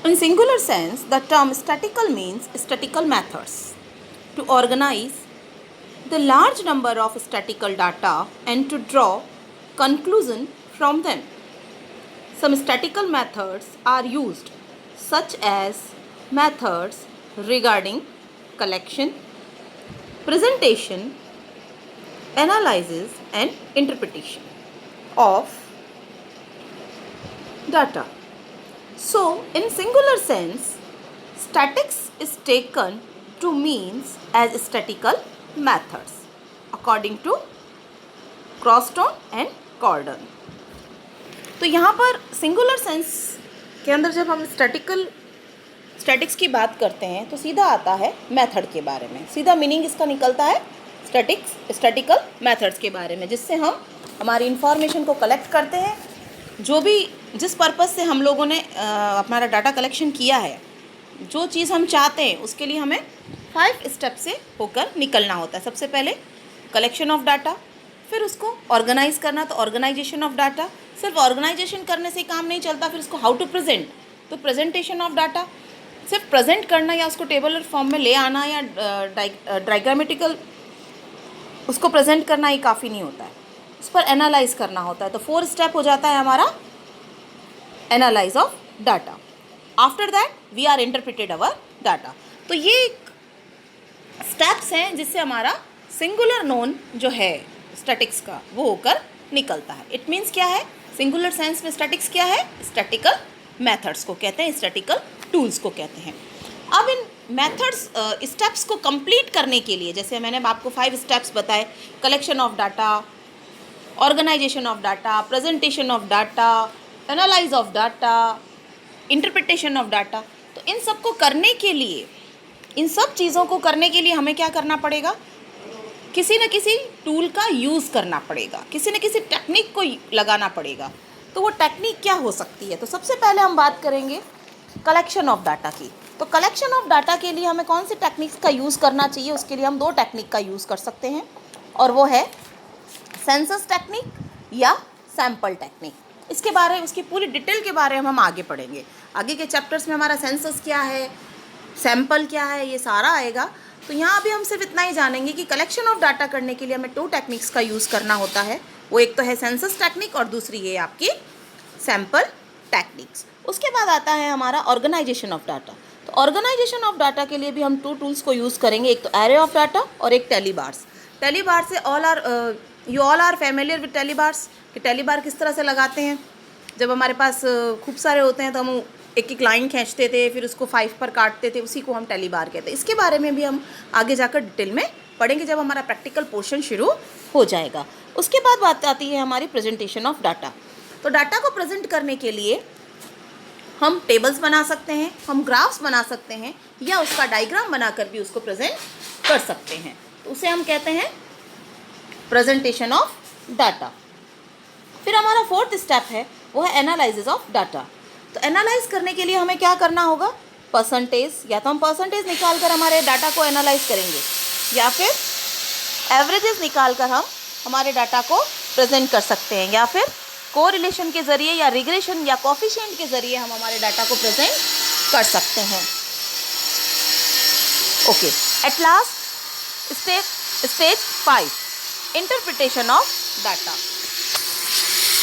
In singular sense, the term statistical means statistical methods to organize the large number of statistical data and to draw conclusion from them. Some statistical methods are used, such as methods regarding collection, presentation, analysis and interpretation of data. So, in singular sense, statics is taken to means as statistical methods according to Croston and कॉर्डन. तो यहाँ पर singular sense के अंदर जब हम statics की बात करते हैं तो सीधा आता है मेथड के बारे में. सीधा मीनिंग इसका निकलता है स्टैटिकल मेथड्स के बारे में, जिससे हम हमारी इंफॉर्मेशन को कलेक्ट करते हैं. जो भी जिस पर्पज़ से हम लोगों ने हमारा डाटा कलेक्शन किया है, जो चीज़ हम चाहते हैं उसके लिए हमें 5 स्टेप से होकर निकलना होता है. सबसे पहले कलेक्शन ऑफ डाटा, फिर उसको ऑर्गेनाइज करना, तो ऑर्गेनाइजेशन ऑफ डाटा. सिर्फ ऑर्गेनाइजेशन करने से काम नहीं चलता, फिर उसको हाउ टू प्रेजेंट, तो प्रेजेंटेशन ऑफ डाटा. सिर्फ प्रेजेंट करना या उसको टेबलर फॉर्म में ले आना या डायग्रामेटिकल उसको प्रेजेंट करना ही काफ़ी नहीं होता है, उस पर एनालाइज करना होता है. तो 4 स्टेप हो जाता है हमारा analyse of data. After that we are interpreted our data. तो ये स्टेप्स हैं जिससे हमारा सिंगुलर नोन जो है स्टैटिक्स का वो होकर निकलता है. इट मीन्स क्या है, सिंगुलर सेंस में स्टैटिक्स क्या है, स्टैटिकल मेथड्स को कहते हैं, स्टैटिकल टूल्स को कहते हैं. अब इन मेथड्स स्टेप्स को कंप्लीट करने के लिए, जैसे मैंने आपको 5 स्टेप्स बताए, collection of data, organisation of data, presentation of data, analyse of data, interpretation of data. तो इन सब को करने के लिए, इन सब चीज़ों को करने के लिए हमें क्या करना पड़ेगा, किसी न किसी टूल का यूज़ करना पड़ेगा, किसी न किसी टेक्निक को लगाना पड़ेगा. तो वो टेक्निक क्या हो सकती है, तो सबसे पहले हम बात करेंगे कलेक्शन ऑफ डाटा की. तो कलेक्शन ऑफ डाटा के लिए हमें कौन सी टेक्निक्स का यूज़ करना चाहिए, उसके लिए हम 2 टेक्निक का यूज़ कर सकते हैं, और वो है सेंसस टेक्निक या सैम्पल टेक्निक. इसके बारे में, उसकी पूरी डिटेल के बारे में हम आगे पढ़ेंगे. आगे के चैप्टर्स में हमारा सेंसस क्या है, सैम्पल क्या है, ये सारा आएगा. तो यहाँ अभी हम सिर्फ इतना ही जानेंगे कि कलेक्शन ऑफ डाटा करने के लिए हमें 2 टेक्निक्स का यूज़ करना होता है. वो एक तो है सेंसस टेक्निक और दूसरी है आपकी सैम्पल टेक्निक्स. उसके बाद आता है हमारा ऑर्गेनाइजेशन ऑफ डाटा. तो ऑर्गेनाइजेशन ऑफ डाटा के लिए भी हम 2 टूल्स को यूज़ करेंगे, एक तो एरे ऑफ डाटा और एक टेलीबार्स. टेलीबार से you all are familiar with telebars, कि टेलीबार किस तरह से लगाते हैं. जब हमारे पास खूब सारे होते हैं तो हम एक लाइन खींचते थे, फिर उसको 5 पर काटते थे, उसी को हम टेलीबार कहते हैं. इसके बारे में भी हम आगे जाकर डिटेल में पढ़ेंगे जब हमारा प्रैक्टिकल पोर्शन शुरू हो जाएगा. उसके बाद बात आती है हमारी प्रेजेंटेशन ऑफ डाटा. तो डाटा को प्रेजेंट करने के लिए हम टेबल्स बना सकते हैं, हम ग्राफ्स बना सकते हैं, या उसका डायग्राम बनाकर भी उसको प्रेजेंट कर सकते हैं. तो उसे हम कहते हैं प्रेजेंटेशन ऑफ डाटा. फिर हमारा 4th स्टेप है, वो है एनालिसिस ऑफ डाटा. तो एनालाइज करने के लिए हमें क्या करना होगा, परसेंटेज, या तो हम परसेंटेज निकाल कर हमारे डाटा को एनालाइज करेंगे, या फिर एवरेजेस निकाल कर हम हमारे डाटा को प्रेजेंट कर सकते हैं, या फिर कोरिलेशन के ज़रिए या रिग्रेशन या कोफिशिएंट के ज़रिए हम हमारे डाटा को प्रेजेंट कर सकते हैं. Okay, at last stage 5, interpretation of data.